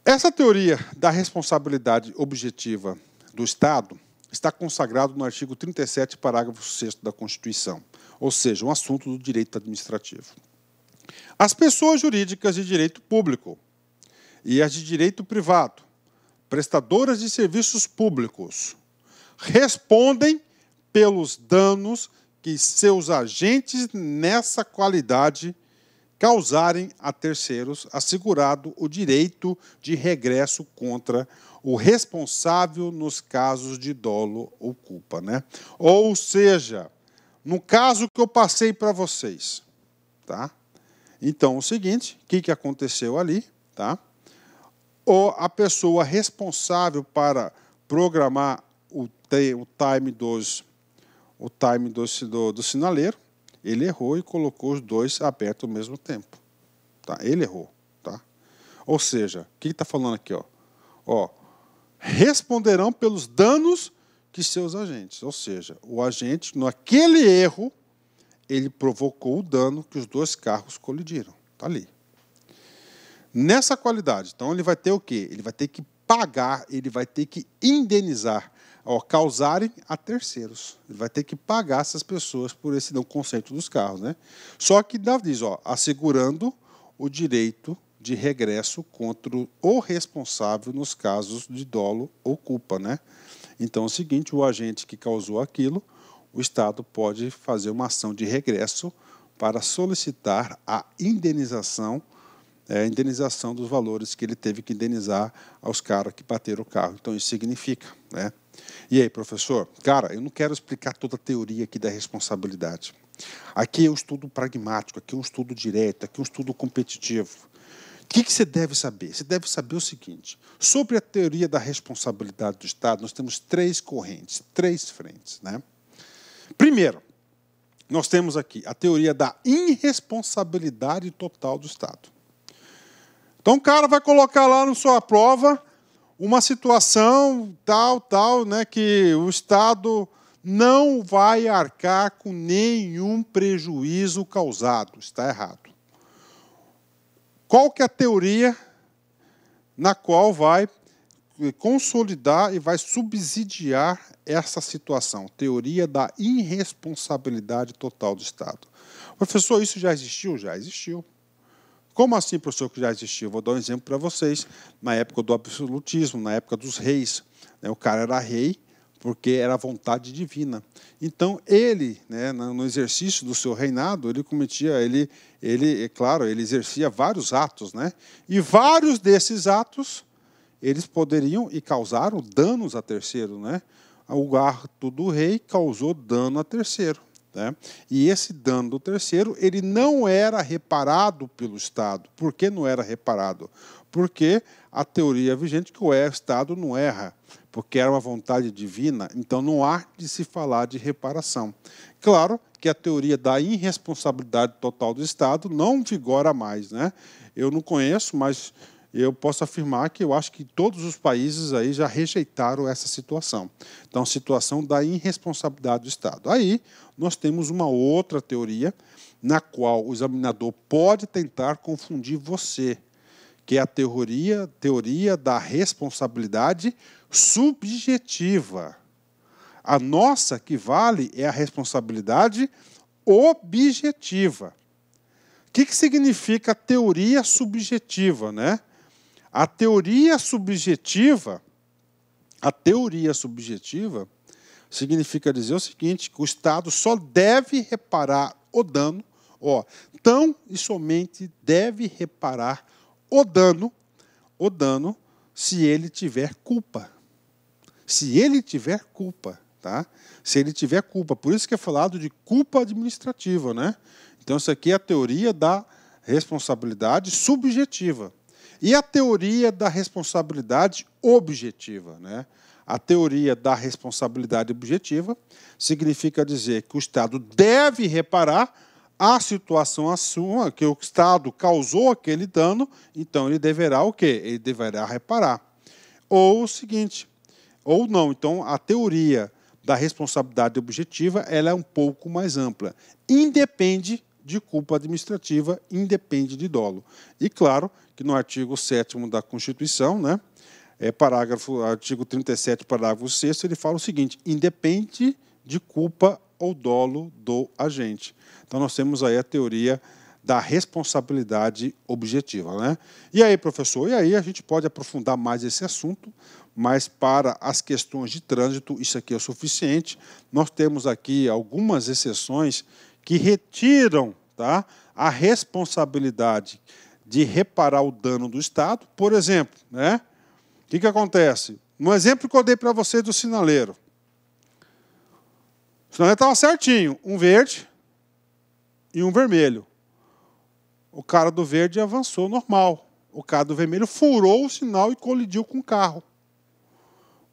Essa teoria da responsabilidade objetiva do Estado está consagrado no artigo 37, parágrafo 6º da Constituição, ou seja, um assunto do direito administrativo. As pessoas jurídicas de direito público e as de direito privado, prestadoras de serviços públicos, respondem pelos danos que seus agentes nessa qualidade causarem a terceiros, assegurado o direito de regresso contra o responsável nos casos de dolo ou culpa, né? Ou seja, no caso que eu passei para vocês, tá? Então, o seguinte, o que aconteceu ali, tá? A pessoa responsável para programar o time do sinaleiro, ele errou e colocou os dois abertos ao mesmo tempo. Tá? Ele errou. Tá? Ou seja, o que está falando aqui? Responderão pelos danos que seus agentes. Ou seja, o agente, naquele erro, ele provocou o dano que os dois carros colidiram. Está ali. Nessa qualidade, então ele vai ter o quê? Ele vai ter que pagar, ele vai ter que indenizar, causarem a terceiros. Ele vai ter que pagar essas pessoas por esse não conceito dos carros, né? Só que diz, assegurando o direito de regresso contra o responsável nos casos de dolo ou culpa, né? Então é o seguinte, o agente que causou aquilo, o Estado pode fazer uma ação de regresso para solicitar a indenização dos valores que ele teve que indenizar aos caras que bateram o carro. Então isso significa, né? E aí, professor? Cara, eu não quero explicar toda a teoria aqui da responsabilidade. Aqui é um estudo pragmático, aqui é um estudo direto, aqui é um estudo competitivo. O que você deve saber? Você deve saber o seguinte, sobre a teoria da responsabilidade do Estado, nós temos três correntes, três frentes, né? Primeiro, nós temos aqui a teoria da irresponsabilidade total do Estado. Então o cara vai colocar lá na sua prova uma situação tal, né, que o Estado não vai arcar com nenhum prejuízo causado. Está errado. Qual que é a teoria na qual vai consolidar e vai subsidiar essa situação? Teoria da irresponsabilidade total do Estado. Professor, isso já existiu? Já existiu. Como assim, professor, que já existiu? Vou dar um exemplo para vocês. Na época do absolutismo, na época dos reis, né, o cara era rei porque era vontade divina. Então, ele, né, no exercício do seu reinado, ele cometia, claro, ele exercia vários atos, né? E vários desses atos, eles poderiam e causaram danos a terceiro, né? O ato do rei causou dano a terceiro. Né? E esse dano do terceiro, ele não era reparado pelo Estado. Por que não era reparado? Porque a teoria vigente que o Estado não erra, porque era uma vontade divina, então não há de se falar de reparação. Claro que a teoria da irresponsabilidade total do Estado não vigora mais, né? Eu não conheço, mas eu posso afirmar que eu acho que todos os países aí já rejeitaram essa situação. Então, situação da irresponsabilidade do Estado. Aí, nós temos uma outra teoria na qual o examinador pode tentar confundir você, que é a teoria da responsabilidade subjetiva. A nossa que vale é a responsabilidade objetiva. O que significa teoria subjetiva, né? A teoria subjetiva significa dizer o seguinte, que o Estado só deve reparar o dano, tão e somente deve reparar o dano se ele tiver culpa. Se ele tiver culpa, tá? Se ele tiver culpa. Por isso que é falado de culpa administrativa, né? Então, isso aqui é a teoria da responsabilidade subjetiva. E a teoria da responsabilidade objetiva, né? A teoria da responsabilidade objetiva significa dizer que o Estado deve reparar a situação assuma que o Estado causou aquele dano, então ele deverá o quê? Ele deverá reparar. Ou o seguinte, ou não. Então, a teoria da responsabilidade objetiva ela é um pouco mais ampla. Independe de culpa administrativa, independe de dolo. E claro que no artigo 7º da Constituição, né, artigo 37, parágrafo 6º, ele fala o seguinte: independe de culpa ou dolo do agente. Então nós temos aí a teoria da responsabilidade objetiva, né? E aí, professor, e aí a gente pode aprofundar mais esse assunto, mas para as questões de trânsito, isso aqui é o suficiente. Nós temos aqui algumas exceções que retiram, tá, a responsabilidade de reparar o dano do Estado. Por exemplo, né, o que acontece? No exemplo que eu dei para vocês do sinaleiro, o sinaleiro estava certinho, um verde e um vermelho. O cara do verde avançou normal. O cara do vermelho furou o sinal e colidiu com o carro.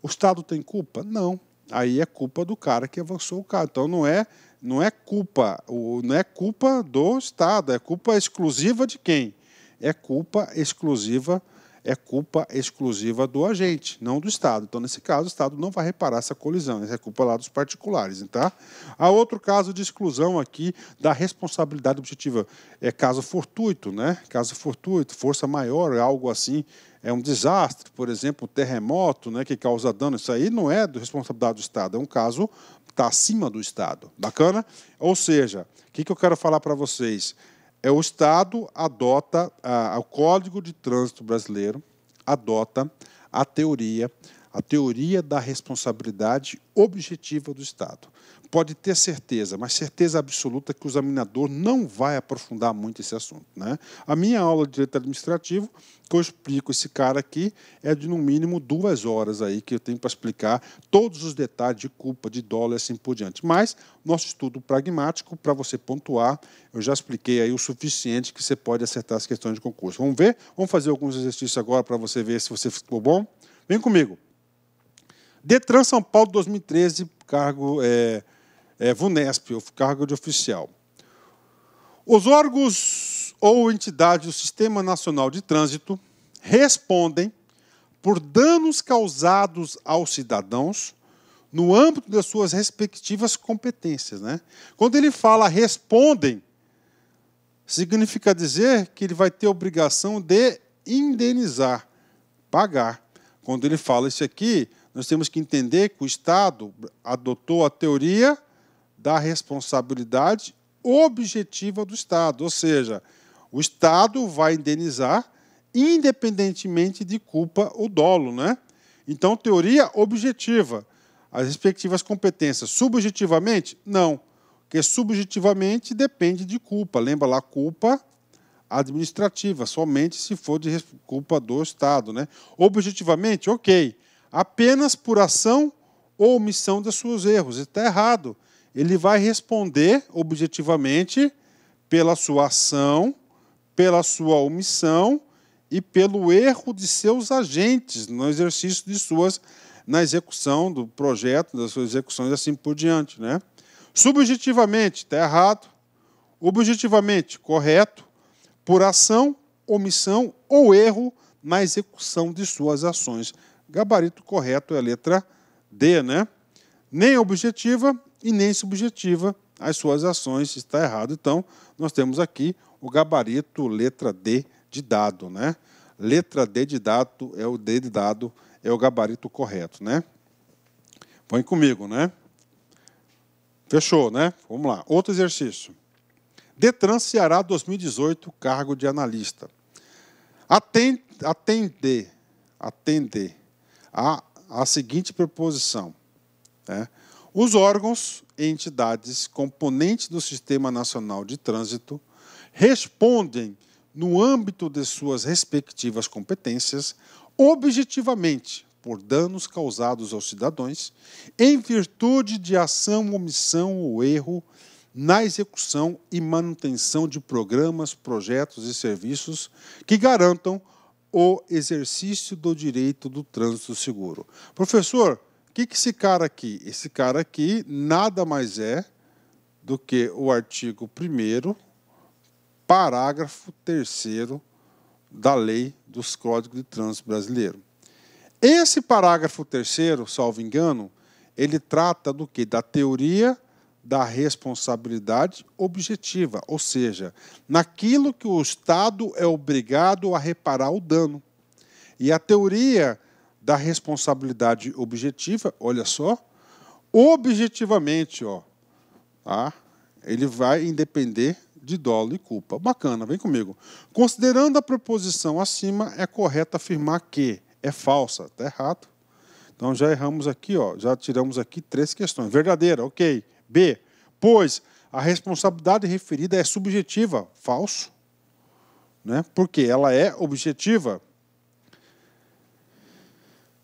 O Estado tem culpa? Não. Aí é culpa do cara que avançou o carro. Então não é culpa do Estado, é culpa exclusiva de quem? É culpa exclusiva do agente, não do Estado. Então, nesse caso, o Estado não vai reparar essa colisão, essa é culpa lá dos particulares. Tá? Há outro caso de exclusão aqui da responsabilidade objetiva. É caso fortuito, né? Caso fortuito, força maior, algo assim, é um desastre, por exemplo, um terremoto, né, que causa dano. Isso aí não é de responsabilidade do Estado, é um caso que está acima do Estado. Bacana? Ou seja, o que eu quero falar para vocês? O Estado adota, o Código de Trânsito Brasileiro adota a teoria da responsabilidade objetiva do Estado. Pode ter certeza, mas certeza absoluta que o examinador não vai aprofundar muito esse assunto, né? A minha aula de Direito Administrativo, que eu explico esse cara aqui, é de no mínimo 2 horas aí que eu tenho para explicar todos os detalhes de culpa, de dolo e assim por diante. Mas nosso estudo pragmático, para você pontuar, eu já expliquei aí o suficiente que você pode acertar as questões de concurso. Vamos ver? Vamos fazer alguns exercícios agora para você ver se você ficou bom? Vem comigo. Detran São Paulo 2013, cargo VUNESP, cargo de oficial. Os órgãos ou entidades do Sistema Nacional de Trânsito respondem por danos causados aos cidadãos no âmbito das suas respectivas competências, né? Quando ele fala respondem, significa dizer que ele vai ter a obrigação de indenizar, pagar. Quando ele fala isso aqui, nós temos que entender que o Estado adotou a teoria da responsabilidade objetiva do Estado, ou seja, o Estado vai indenizar independentemente de culpa ou dolo, né? Então, teoria objetiva, as respectivas competências. Subjetivamente? Não, porque subjetivamente depende de culpa. Lembra lá, culpa administrativa, somente se for de culpa do Estado, né? Objetivamente, ok, apenas por ação ou omissão dos seus erros. Está errado. Ele vai responder objetivamente pela sua ação, pela sua omissão e pelo erro de seus agentes no exercício de na execução do projeto, das suas execuções e assim por diante, né? Subjetivamente, está errado. Objetivamente, correto, por ação, omissão ou erro na execução de suas ações. Gabarito correto é a letra D, né? Nem objetiva e nem subjetiva as suas ações, está errado. Então, nós temos aqui o gabarito letra D de dado, né? Letra D de dado é o D de dado, é o gabarito correto, né? Põe comigo, né? Fechou, né? Vamos lá. Outro exercício. Detran Ceará 2018, cargo de analista. Atende a seguinte preposição, né? Os órgãos e entidades componentes do Sistema Nacional de Trânsito respondem, no âmbito de suas respectivas competências, objetivamente por danos causados aos cidadãos, em virtude de ação, omissão ou erro na execução e manutenção de programas, projetos e serviços que garantam o exercício do direito do trânsito seguro. Professor, o que esse cara aqui? Esse cara aqui nada mais é do que o artigo 1º, parágrafo 3º da Lei dos Códigos de Trânsito Brasileiro. Esse parágrafo 3º, salvo engano, ele trata do quê? Da teoria da responsabilidade objetiva, ou seja, naquilo que o Estado é obrigado a reparar o dano. E a teoria da responsabilidade objetiva, olha só, objetivamente, ó, tá? Ele vai independer de dolo e culpa. Bacana, vem comigo. Considerando a proposição acima, é correto afirmar que é falsa. Está errado. Então já erramos aqui, ó, já tiramos aqui 3 questões. Verdadeira, ok. B, pois a responsabilidade referida é subjetiva. Falso. Né? Porque ela é objetiva.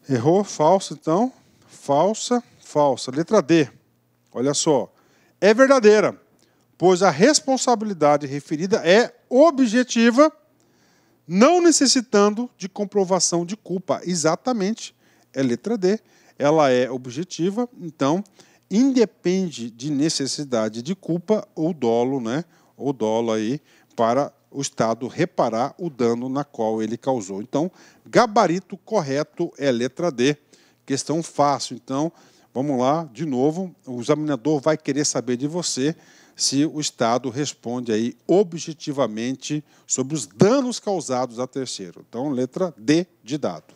Errou, falso, então. Falsa, falsa. Letra D. Olha só. É verdadeira, pois a responsabilidade referida é objetiva, não necessitando de comprovação de culpa. Exatamente. É letra D. Ela é objetiva, então independe de necessidade de culpa ou dolo, né? Ou dolo aí para o Estado reparar o dano na qual ele causou. Então, gabarito correto é letra D. Questão fácil. Então, vamos lá, de novo, o examinador vai querer saber de você se o Estado responde aí objetivamente sobre os danos causados a terceiro. Então, letra D de dado.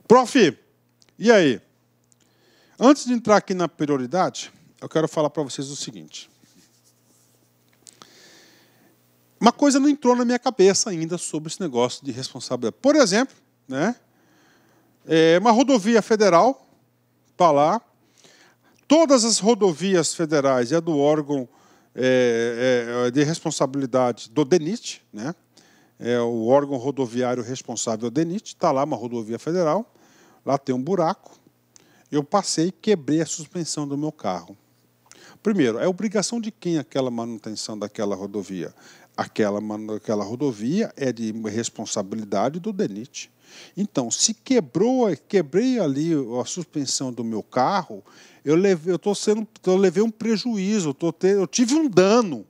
Prof, e aí? Antes de entrar aqui na prioridade, eu quero falar para vocês o seguinte. Uma coisa não entrou na minha cabeça ainda sobre esse negócio de responsabilidade. Por exemplo, né, uma rodovia federal está lá, todas as rodovias federais é do órgão de responsabilidade do DENIT, né? É o órgão rodoviário responsável do DENIT, está lá uma rodovia federal, lá tem um buraco, eu passei e quebrei a suspensão do meu carro. Primeiro, é obrigação de quem aquela manutenção daquela rodovia? Aquela rodovia é de responsabilidade do DENIT. Então, se quebrei ali a suspensão do meu carro, eu levei um prejuízo, eu tive um dano.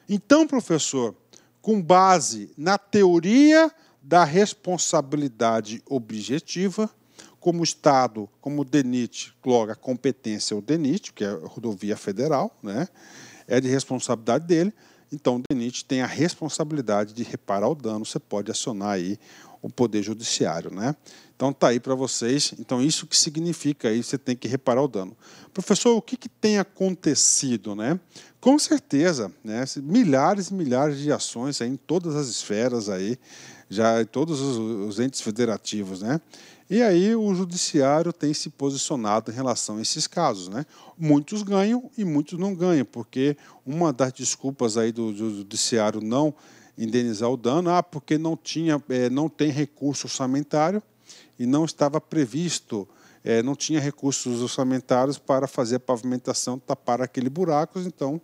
Então, professor, com base na teoria da responsabilidade objetiva, como o Estado, como o DENIT, logo a competência é o DENIT, que é a rodovia federal, né? É de responsabilidade dele. Então, o DENIT tem a responsabilidade de reparar o dano. Você pode acionar aí o Poder Judiciário, né? Então, está aí para vocês. Então, isso que significa aí, você tem que reparar o dano. Professor, o que tem acontecido, né? Com certeza, né? Milhares e milhares de ações aí em todas as esferas aí, já em todos os entes federativos, né? E aí o judiciário tem se posicionado em relação a esses casos, né? Muitos ganham e muitos não ganham, porque uma das desculpas aí do judiciário não indenizar o dano, porque não tem recurso orçamentário e não estava previsto, não tinha recursos orçamentários para fazer a pavimentação, tapar aquele buraco, então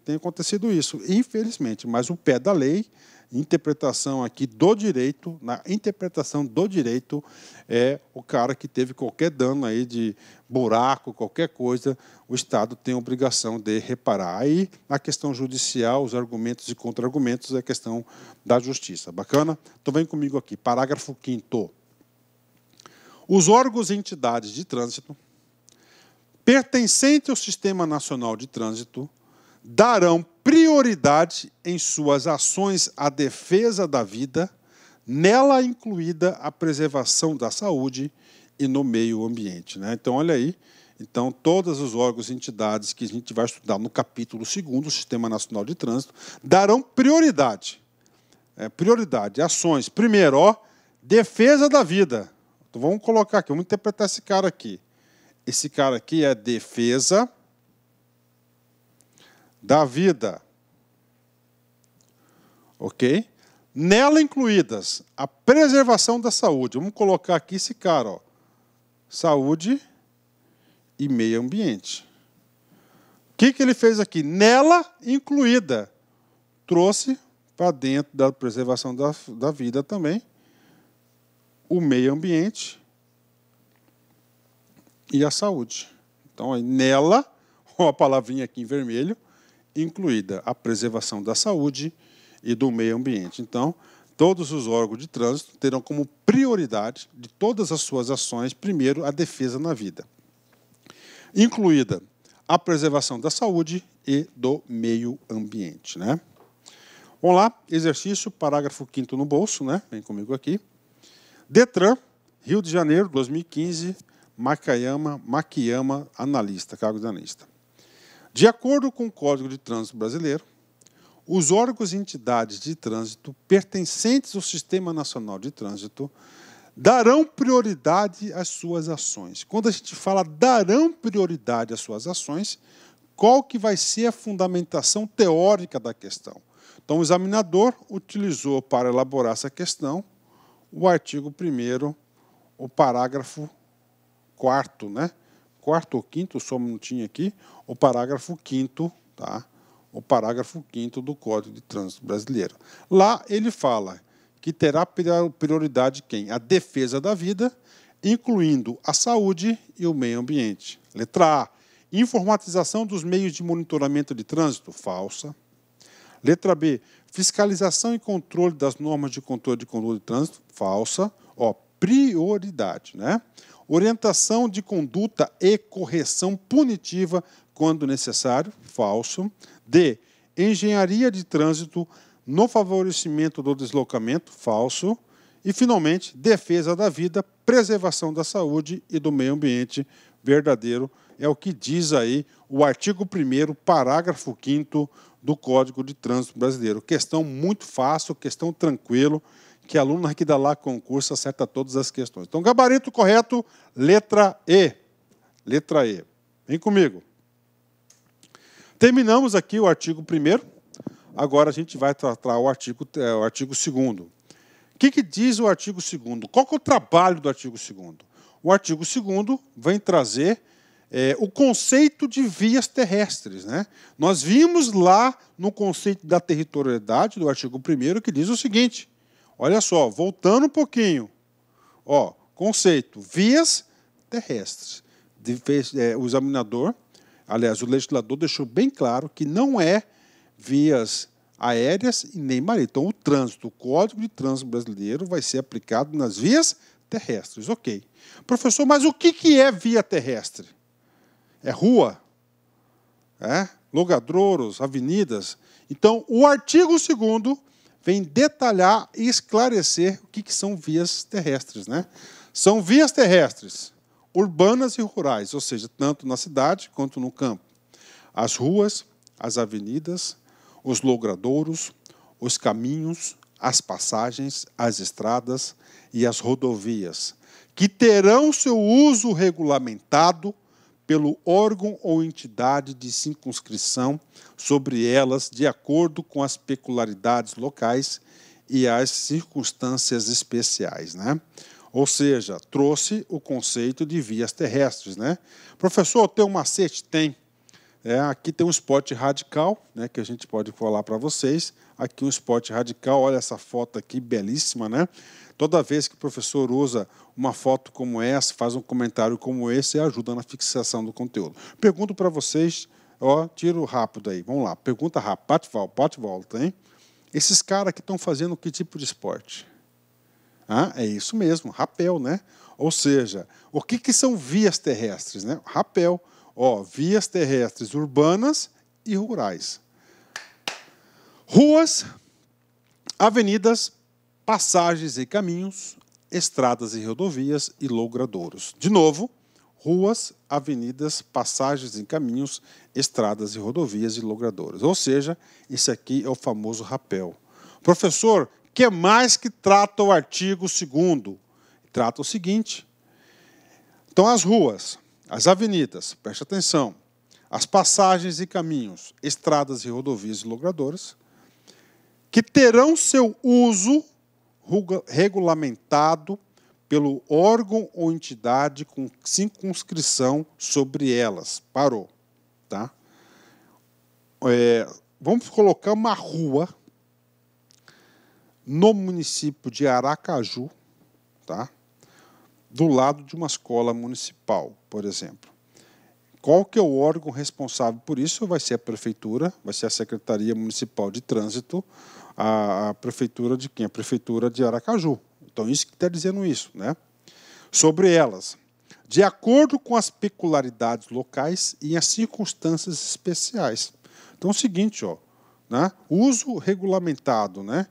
tem acontecido isso, infelizmente, mas o pé da lei, interpretação aqui do direito, na interpretação do direito, é o cara que teve qualquer dano aí de buraco, qualquer coisa, o Estado tem a obrigação de reparar. Aí, a questão judicial, os argumentos e contra-argumentos, é a questão da justiça. Bacana? Então, vem comigo aqui. Parágrafo 5º. Os órgãos e entidades de trânsito pertencentes ao Sistema Nacional de Trânsito darão prioridade em suas ações à defesa da vida, nela incluída a preservação da saúde e no meio ambiente, né? Então, olha aí. Então, todos os órgãos e entidades que a gente vai estudar no capítulo 2º, do Sistema Nacional de Trânsito, darão prioridade. Prioridade, ações. Primeiro, ó, defesa da vida. Então, vamos colocar aqui, vamos interpretar esse cara aqui. Esse cara aqui é defesa da vida. Ok? Nela incluídas a preservação da saúde. Vamos colocar aqui esse cara, ó. Saúde e meio ambiente. O que ele fez aqui? Nela incluída. Trouxe para dentro da preservação da vida também o meio ambiente e a saúde. Então, aí, nela, uma palavrinha aqui em vermelho, incluída a preservação da saúde e do meio ambiente. Então, todos os órgãos de trânsito terão como prioridade de todas as suas ações, primeiro, a defesa na vida. incluída a preservação da saúde e do meio ambiente, né? Vamos lá, exercício, parágrafo 5º no bolso, né? Vem comigo aqui. Detran, Rio de Janeiro, 2015, Makiyama, analista, cargo de analista. De acordo com o Código de Trânsito Brasileiro, os órgãos e entidades de trânsito pertencentes ao Sistema Nacional de Trânsito darão prioridade às suas ações. Quando a gente fala darão prioridade às suas ações, qual que vai ser a fundamentação teórica da questão? Então, o examinador utilizou para elaborar essa questão o artigo 1º, o parágrafo 4º, né? 4º ou 5º, só um minutinho aqui, o parágrafo 5º, tá? O parágrafo 5º do Código de Trânsito Brasileiro. Lá ele fala que terá prioridade quem? A defesa da vida, incluindo a saúde e o meio ambiente. Letra A, informatização dos meios de monitoramento de trânsito, falsa. Letra B, fiscalização e controle das normas de controle de conduta de trânsito, falsa. Ó, prioridade, né? Orientação de conduta e correção punitiva quando necessário, falso. D, engenharia de trânsito no favorecimento do deslocamento, falso. E, finalmente, defesa da vida, preservação da saúde e do meio ambiente, verdadeiro. É o que diz aí o artigo 1º, parágrafo 5º do Código de Trânsito Brasileiro. Questão muito fácil, questão tranquilo, que aluno aqui da lá concurso acerta todas as questões. Então, gabarito correto, letra E. Letra E. Vem comigo. Terminamos aqui o artigo 1º. Agora a gente vai tratar o artigo 2º. O que diz o artigo 2º? Qual que é o trabalho do artigo 2º? O artigo 2º vem trazer o conceito de vias terrestres, né? Nós vimos lá no conceito da territorialidade do artigo 1º que diz o seguinte, olha só, voltando um pouquinho, ó, conceito, vias terrestres. O examinador, aliás, o legislador deixou bem claro que não é vias aéreas e nem marítimas. Então, o trânsito, o Código de Trânsito Brasileiro vai ser aplicado nas vias terrestres. Ok. Professor, mas o que é via terrestre? É rua? Logradouros, avenidas? Então, o artigo 2º vem detalhar e esclarecer o que são vias terrestres, né? São vias terrestres urbanas e rurais, ou seja, tanto na cidade quanto no campo. As ruas, as avenidas, os logradouros, os caminhos, as passagens, as estradas e as rodovias, que terão seu uso regulamentado pelo órgão ou entidade de circunscrição sobre elas, de acordo com as peculiaridades locais e as circunstâncias especiais, né? Ou seja, trouxe o conceito de vias terrestres, né? Professor, tem um macete? Tem. Aqui tem um spot radical, né, que a gente pode falar para vocês. Aqui um spot radical, olha essa foto aqui, belíssima, né? Toda vez que o professor usa uma foto como essa, faz um comentário como esse, ajuda na fixação do conteúdo. Pergunto para vocês, ó, tiro rápido aí, vamos lá, pergunta rápida, bate e volta, hein? Esses caras aqui estão fazendo que tipo de esporte? É isso mesmo, rapel, né? Ou seja, o que são vias terrestres, né? Rapel, ó, vias terrestres urbanas e rurais. Ruas, avenidas, passagens e caminhos, estradas e rodovias e logradouros. De novo, ruas, avenidas, passagens e caminhos, estradas e rodovias e logradouros. Ou seja, esse aqui é o famoso rapel. Professor, o que mais que trata o artigo 2º? Trata o seguinte. Então, as ruas, as avenidas, preste atenção, as passagens e caminhos, estradas e rodovias e logradouros, que terão seu uso regulamentado pelo órgão ou entidade com circunscrição sobre elas. Parou. Tá? Vamos colocar uma rua no município de Aracaju, tá? Do lado de uma escola municipal, por exemplo. Qual que é o órgão responsável por isso? Vai ser a prefeitura, vai ser a Secretaria Municipal de Trânsito, a prefeitura de quem? A prefeitura de Aracaju. Então, isso que está dizendo isso, né? Sobre elas, de acordo com as peculiaridades locais e as circunstâncias especiais. Então, é o seguinte, ó, né? Uso regulamentado, né?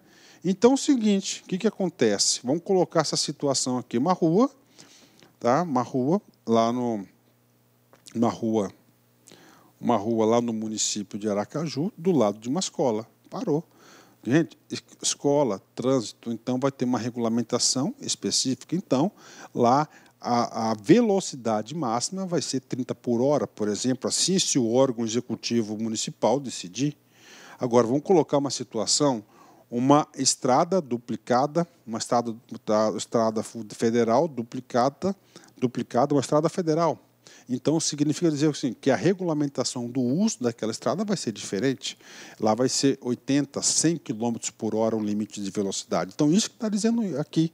Então, é o seguinte, o que acontece? Vamos colocar essa situação aqui, uma rua, tá? Uma rua lá no município de Aracaju, do lado de uma escola. Parou. Gente, escola, trânsito, então vai ter uma regulamentação específica. Então, lá a velocidade máxima vai ser 30 por hora, por exemplo, assim se o órgão executivo municipal decidir. Agora, vamos colocar uma situação, uma estrada duplicada, uma estrada federal duplicada, uma estrada federal. Então, significa dizer assim, que a regulamentação do uso daquela estrada vai ser diferente. Lá vai ser 80, 100 km por hora o limite de velocidade. Então, isso que está dizendo aqui,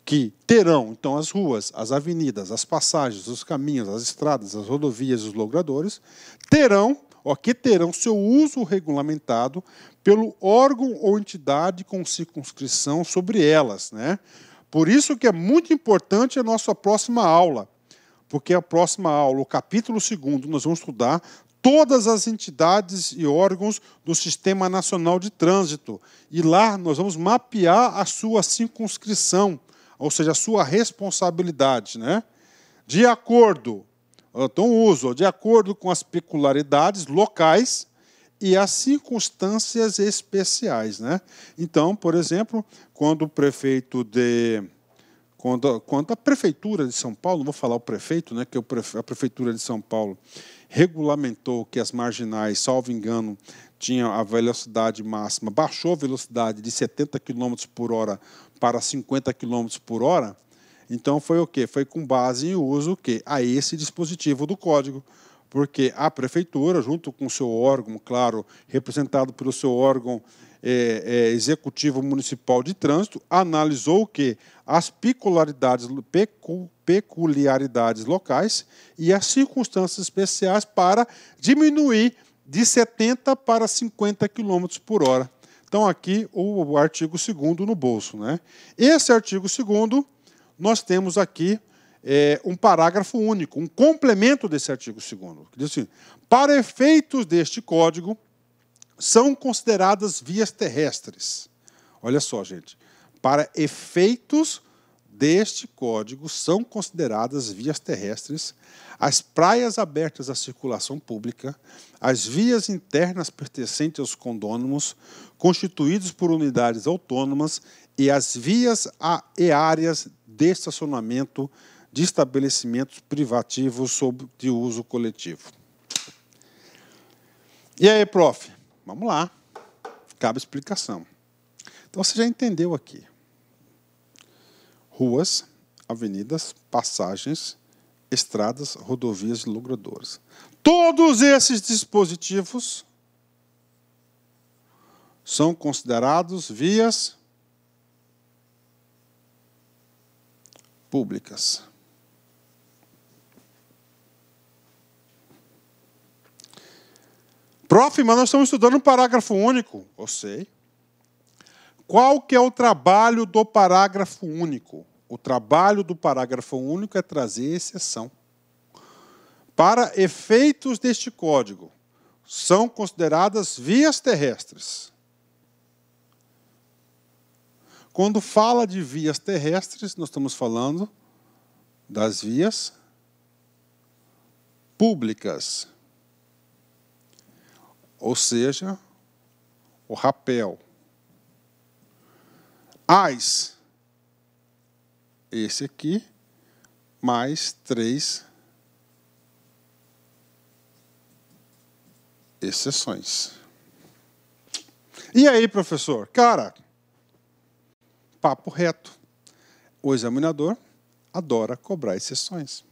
que terão, então, as ruas, as avenidas, as passagens, os caminhos, as estradas, as rodovias, os logradouros, terão seu uso regulamentado pelo órgão ou entidade com circunscrição sobre elas, né? Por isso que é muito importante a nossa próxima aula, porque a próxima aula, o capítulo 2º, nós vamos estudar todas as entidades e órgãos do Sistema Nacional de Trânsito. E lá nós vamos mapear a sua circunscrição, ou seja, a sua responsabilidade, né? De acordo com as peculiaridades locais e as circunstâncias especiais, né? Então, por exemplo, quando a Prefeitura de São Paulo, não vou falar o prefeito, né, que a Prefeitura de São Paulo regulamentou que as marginais, salvo engano, tinham a velocidade máxima, baixou a velocidade de 70 km por hora para 50 km por hora, então foi o quê? Foi com base em uso a esse dispositivo do código, porque a Prefeitura, junto com o seu órgão, claro, representado pelo seu órgão Executivo Municipal de Trânsito, analisou as peculiaridades locais e as circunstâncias especiais para diminuir de 70 para 50 km por hora. Então, aqui o artigo 2º no bolso, né? Esse artigo 2º, nós temos aqui um parágrafo único, um complemento desse artigo 2º, que diz assim: para efeitos deste código, são consideradas vias terrestres. Olha só, gente. Para efeitos deste código, são consideradas vias terrestres as praias abertas à circulação pública, as vias internas pertencentes aos condôminos, constituídos por unidades autônomas, e as vias e áreas de estacionamento de estabelecimentos privativos de uso coletivo. E aí, prof? Vamos lá. Cabe explicação. Então, você já entendeu aqui. Ruas, avenidas, passagens, estradas, rodovias e logradouros. Todos esses dispositivos são considerados vias públicas. Prof, mas nós estamos estudando um parágrafo único. Eu sei. Qual que é o trabalho do parágrafo único? O trabalho do parágrafo único é trazer exceção. Para efeitos deste código, são consideradas vias terrestres. Quando fala de vias terrestres, nós estamos falando das vias públicas. Ou seja, o rapel. Esse aqui, mais 3 exceções. E aí, professor? Cara, papo reto. O examinador adora cobrar exceções.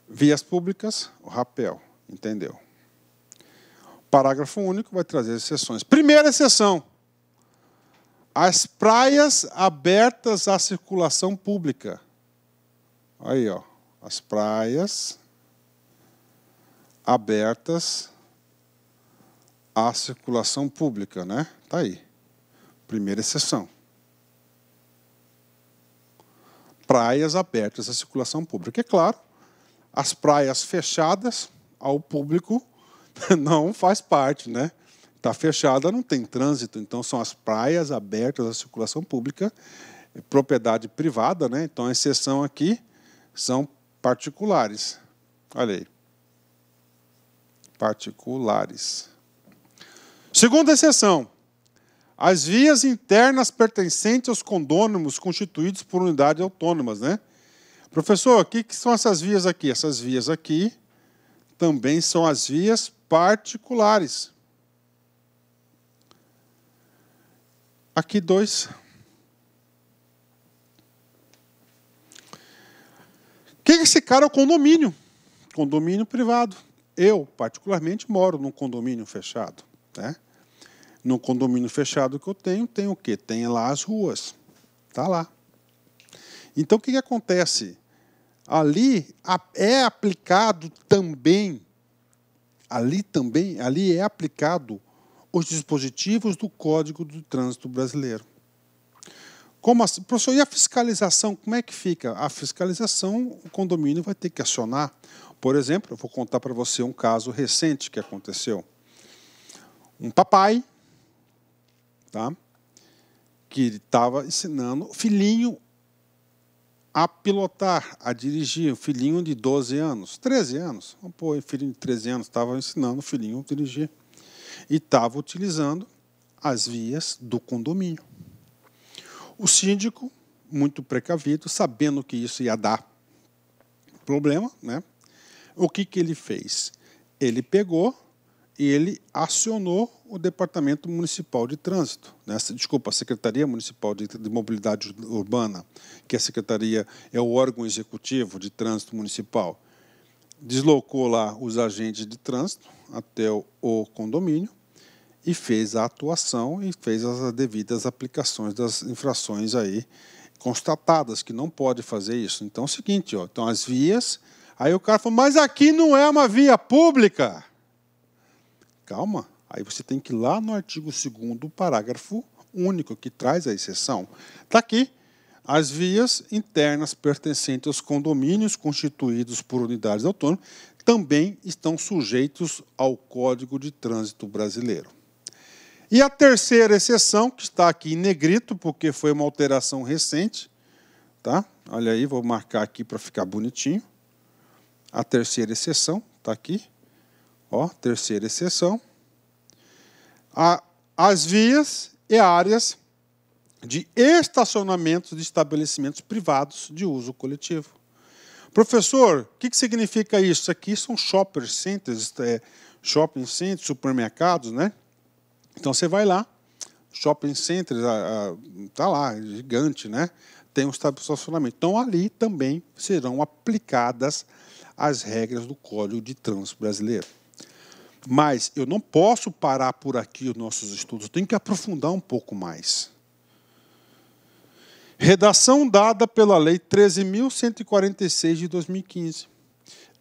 Vias públicas, o rapel, entendeu? Parágrafo único vai trazer exceções. Primeira exceção. As praias abertas à circulação pública. Aí, ó. As praias abertas à circulação pública, né? Tá aí. Primeira exceção. Praias abertas à circulação pública. É claro, As praias fechadas ao público não faz parte, né? Está fechada, não tem trânsito, então são as praias abertas à circulação pública, propriedade privada, né? Então a exceção aqui são particulares. Olha aí. Particulares. Segunda exceção. As vias internas pertencentes aos condôminos constituídos por unidades autônomas, né? Professor, o que são essas vias aqui? Essas vias aqui também são as vias particulares. Aqui 2. Quem é esse cara? É o condomínio. Condomínio privado. Eu, particularmente, moro num condomínio fechado, né? No condomínio fechado que eu tenho, tem o quê? Tem lá as ruas. Está lá. Então, o que acontece? Ali é aplicado também, ali é aplicado os dispositivos do Código do Trânsito Brasileiro. Como assim? Professor, e a fiscalização, como é que fica? A fiscalização, o condomínio vai ter que acionar. Por exemplo, eu vou contar para você um caso recente que aconteceu. Um papai, tá, que estava ensinando o filhinho a pilotar, a dirigir, o filhinho de 12 anos, 13 anos. Pô, o filhinho de 13 anos estava ensinando o filhinho a dirigir. E estava utilizando as vias do condomínio. O síndico, muito precavido, sabendo que isso ia dar problema, né? O que ele fez? Ele pegou e ele acionou o Departamento Municipal de Trânsito, né? Desculpa, a Secretaria Municipal de Mobilidade Urbana, que a Secretaria é o órgão executivo de trânsito municipal. Deslocou lá os agentes de trânsito até o condomínio e fez a atuação e fez as devidas aplicações das infrações aí constatadas, que não pode fazer isso. Então é o seguinte, ó, então as vias, aí o cara falou, mas aqui não é uma via pública. Calma, aí você tem que ir lá no artigo 2º, parágrafo único, que traz a exceção. Está aqui, as vias internas pertencentes aos condomínios constituídos por unidades autônomas também estão sujeitos ao Código de Trânsito Brasileiro. E a terceira exceção, que está aqui em negrito, porque foi uma alteração recente, tá? Olha aí, vou marcar aqui para ficar bonitinho. A terceira exceção, está aqui. Ó, terceira exceção. As vias e áreas de estacionamentos de estabelecimentos privados de uso coletivo. Professor, o que significa isso? Isso aqui são shopping centers, supermercados, né? Então, você vai lá, shopping centers, está lá, gigante, né? Tem um estacionamento. Então, ali também serão aplicadas as regras do Código de Trânsito Brasileiro. Mas eu não posso parar por aqui os nossos estudos, eu tenho que aprofundar um pouco mais. Redação dada pela Lei 13.146 de 2015.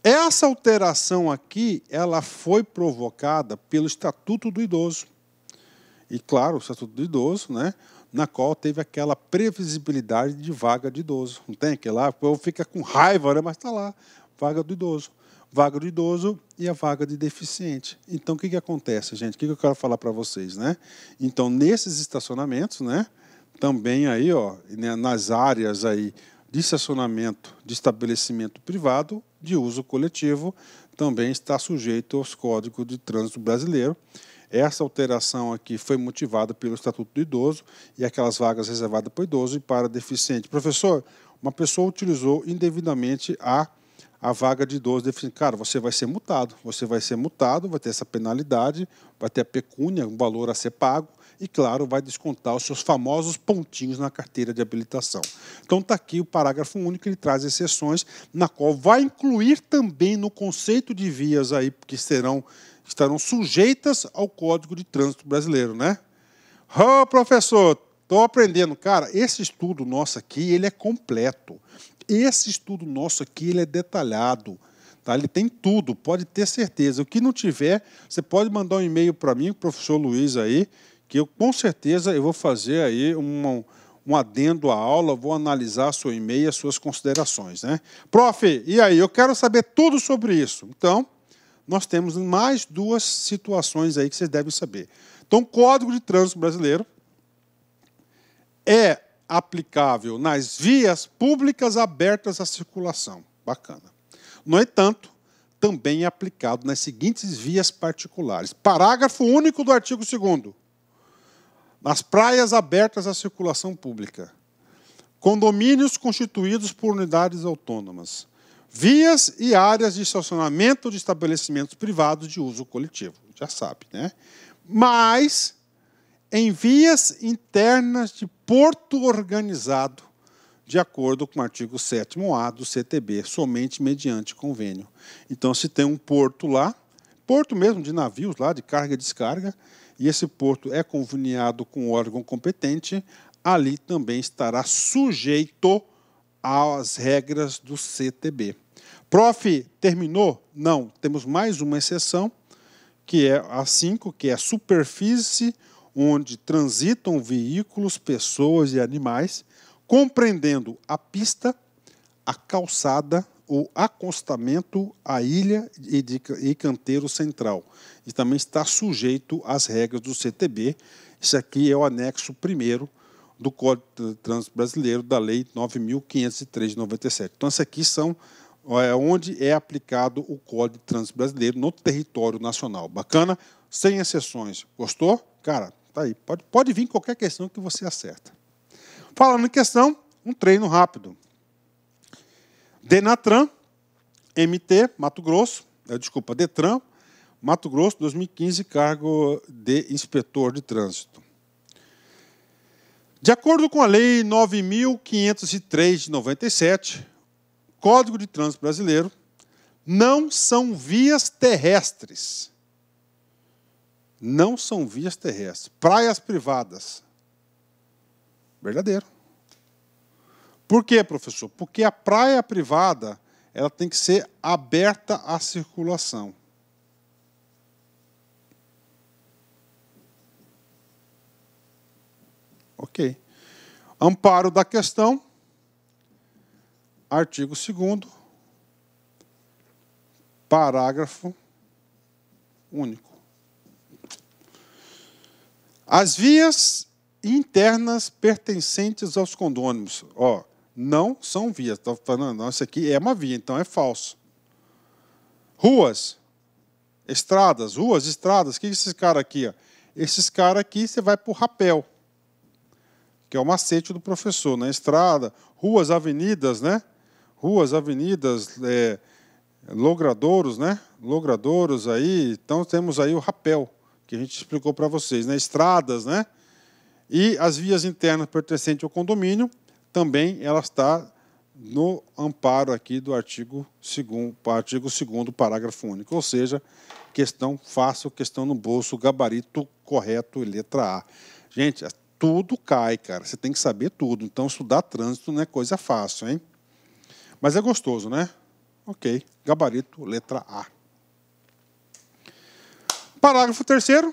Essa alteração aqui, ela foi provocada pelo Estatuto do Idoso. E, claro, o Estatuto do Idoso, né, na qual teve aquela previsibilidade de vaga de idoso. Não tem? Que lá o povo fica com raiva, né, mas está lá, vaga do idoso. Vaga do idoso e a vaga de deficiente. Então, o que acontece, gente? O que eu quero falar para vocês, né? Então, nesses estacionamentos, né, também aí, ó, nas áreas aí de estacionamento de estabelecimento privado de uso coletivo, também está sujeito aos Códigos de Trânsito Brasileiro. Essa alteração aqui foi motivada pelo Estatuto do Idoso e aquelas vagas reservadas para o idoso e para deficiente. Professor, uma pessoa utilizou indevidamente a vaga de idoso deficiente. Cara, você vai ser multado. Você vai ser multado, vai ter essa penalidade, vai ter a pecúnia, um valor a ser pago e, claro, vai descontar os seus famosos pontinhos na carteira de habilitação. Então, está aqui o parágrafo único, ele traz exceções, na qual vai incluir também no conceito de vias aí que estarão sujeitas ao Código de Trânsito Brasileiro, né? Ô, professor, estou aprendendo. Cara, esse estudo nosso aqui, ele é completo. Esse estudo nosso aqui, ele é detalhado. Tá? Ele tem tudo, pode ter certeza. O que não tiver, você pode mandar um e-mail para mim, o professor Luiz aí, que eu, com certeza, eu vou fazer aí um adendo à aula, vou analisar seu e-mail e as suas considerações, né? Prof, e aí? Eu quero saber tudo sobre isso. Então, nós temos mais duas situações aí que vocês devem saber. Então, o Código de Trânsito Brasileiro é aplicável nas vias públicas abertas à circulação. Bacana. No entanto, também é aplicado nas seguintes vias particulares. Parágrafo único do artigo 2º. Nas praias abertas à circulação pública. Condomínios constituídos por unidades autônomas. Vias e áreas de estacionamento de estabelecimentos privados de uso coletivo. Já sabe, né? Mas em vias internas de porto organizado, de acordo com o artigo 7º-A do CTB, somente mediante convênio. Então, se tem um porto lá, porto mesmo de navios lá, de carga e descarga, e esse porto é conveniado com o órgão competente, ali também estará sujeito às regras do CTB. Prof, terminou? Não, temos mais uma exceção, que é a 5, que é a superfície onde transitam veículos, pessoas e animais, compreendendo a pista, a calçada, o acostamento, a ilha e canteiro central. E também está sujeito às regras do CTB. Isso aqui é o anexo 1º do Código de Trânsito Brasileiro, da Lei 9.503 de 97. Então, isso aqui são onde é aplicado o Código de Trânsito Brasileiro no território nacional. Bacana? Sem exceções. Gostou? Cara, tá aí. Pode vir qualquer questão que você acerta. Falando em questão, um treino rápido. Denatran, MT, Mato Grosso, Detran, Mato Grosso, 2015, cargo de inspetor de trânsito. De acordo com a Lei 9.503 de 97, Código de Trânsito Brasileiro, não são vias terrestres. Não são vias terrestres. Praias privadas. Verdadeiro. Por quê, professor? Porque a praia privada ela tem que ser aberta à circulação. Ok. Amparo da questão, artigo 2º, parágrafo único. As vias internas pertencentes aos condôminos, não são vias. Estou falando, não, isso aqui é uma via, então é falso. Ruas, estradas, o que é esses caras aqui? Esses caras aqui, você vai para o rapel, que é o macete do professor, né? Estrada, ruas, avenidas, né? Ruas, avenidas, logradouros, né? Logradouros aí, então temos aí o rapel, que a gente explicou para vocês, né? Estradas, né? E as vias internas pertencentes ao condomínio, também ela está no amparo aqui do artigo 2º, parágrafo único. Ou seja, questão fácil, questão no bolso, gabarito correto e letra A. Gente, tudo cai, cara. Você tem que saber tudo. Então, estudar trânsito não é coisa fácil, hein? Mas é gostoso, né? Ok. Gabarito, letra A. Parágrafo 3º.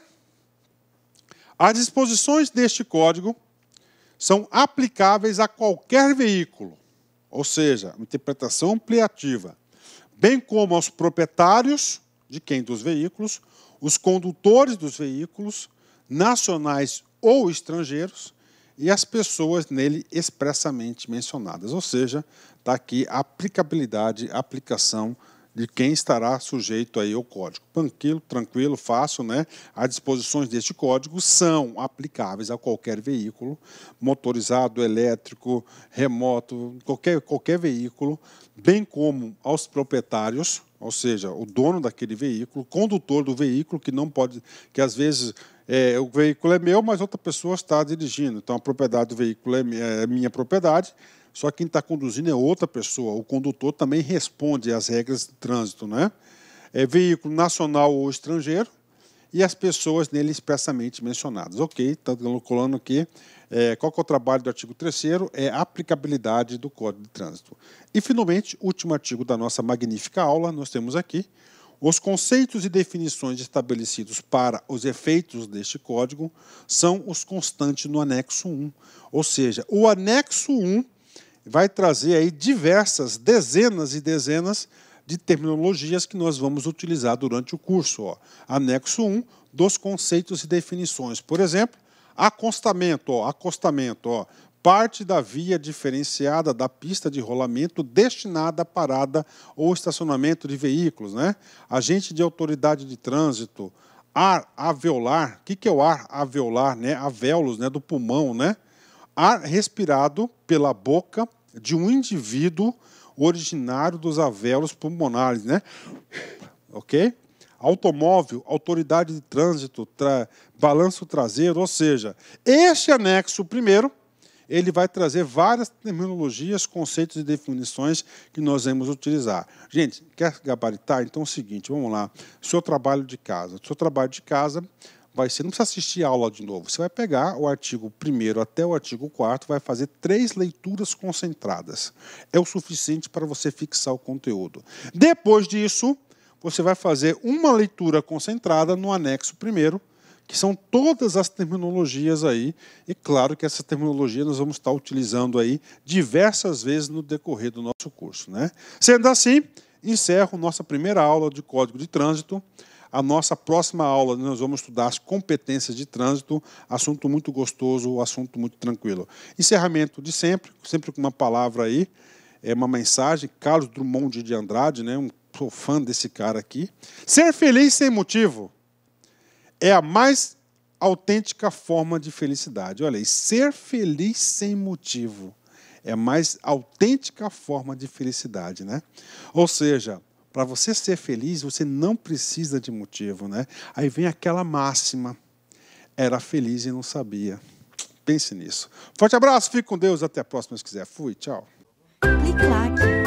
As disposições deste Código são aplicáveis a qualquer veículo, ou seja, uma interpretação ampliativa, bem como aos proprietários dos veículos, os condutores dos veículos, nacionais ou estrangeiros, e as pessoas nele expressamente mencionadas. Ou seja, está aqui a aplicabilidade, a aplicação de quem estará sujeito aí ao código. Tranquilo, fácil, né? As disposições deste código são aplicáveis a qualquer veículo, motorizado, elétrico, remoto, qualquer veículo, bem como aos proprietários, ou seja, o dono daquele veículo, condutor do veículo, que não pode, que às vezes o veículo é meu, mas outra pessoa está dirigindo. Então, a propriedade do veículo é minha propriedade, só que quem está conduzindo é outra pessoa. O condutor também responde às regras de trânsito, né? É veículo nacional ou estrangeiro e as pessoas nele expressamente mencionadas. Ok, está colando aqui. Qual que é o trabalho do artigo 3º? É a aplicabilidade do Código de Trânsito. E, finalmente, último artigo da nossa magnífica aula, nós temos aqui Os conceitos e definições estabelecidos para os efeitos deste código são os constantes no anexo 1. Ou seja, o anexo 1 vai trazer aí diversas dezenas e dezenas de terminologias que nós vamos utilizar durante o curso. Ó. Anexo 1 dos conceitos e definições. Por exemplo, acostamento. Parte da via diferenciada da pista de rolamento destinada à parada ou estacionamento de veículos. Né? Agente de autoridade de trânsito. Ar alveolar. O que é o ar alveolar? Né? Alvéolos, né? Do pulmão. Né? Ar respirado pela boca de um indivíduo originário dos alvéolos pulmonares. Né? Ok? Automóvel, autoridade de trânsito, balanço traseiro. Ou seja, este anexo primeiro, ele vai trazer várias terminologias, conceitos e definições que nós vamos utilizar. Gente, quer gabaritar? Então é o seguinte, vamos lá. Seu trabalho de casa. O seu trabalho de casa vai ser, não precisa assistir a aula de novo, você vai pegar o artigo 1º até o artigo 4º, vai fazer 3 leituras concentradas. É o suficiente para você fixar o conteúdo. Depois disso, você vai fazer uma leitura concentrada no anexo 1º, que são todas as terminologias aí, e claro que essa terminologia nós vamos estar utilizando aí diversas vezes no decorrer do nosso curso. Né? Sendo assim, encerro nossa primeira aula de Código de Trânsito. A nossa próxima aula nós vamos estudar as competências de trânsito, assunto muito gostoso, assunto muito tranquilo. Encerramento de sempre com uma palavra aí, é uma mensagem, Carlos Drummond de Andrade, né? Sou fã desse cara aqui. Ser feliz sem motivo é a mais autêntica forma de felicidade. Olha aí, ser feliz sem motivo é a mais autêntica forma de felicidade, né? Ou seja, para você ser feliz, você não precisa de motivo, né? Aí vem aquela máxima, era feliz e não sabia. Pense nisso. Forte abraço, fique com Deus, até a próxima se quiser. Fui, tchau. Clique, claque.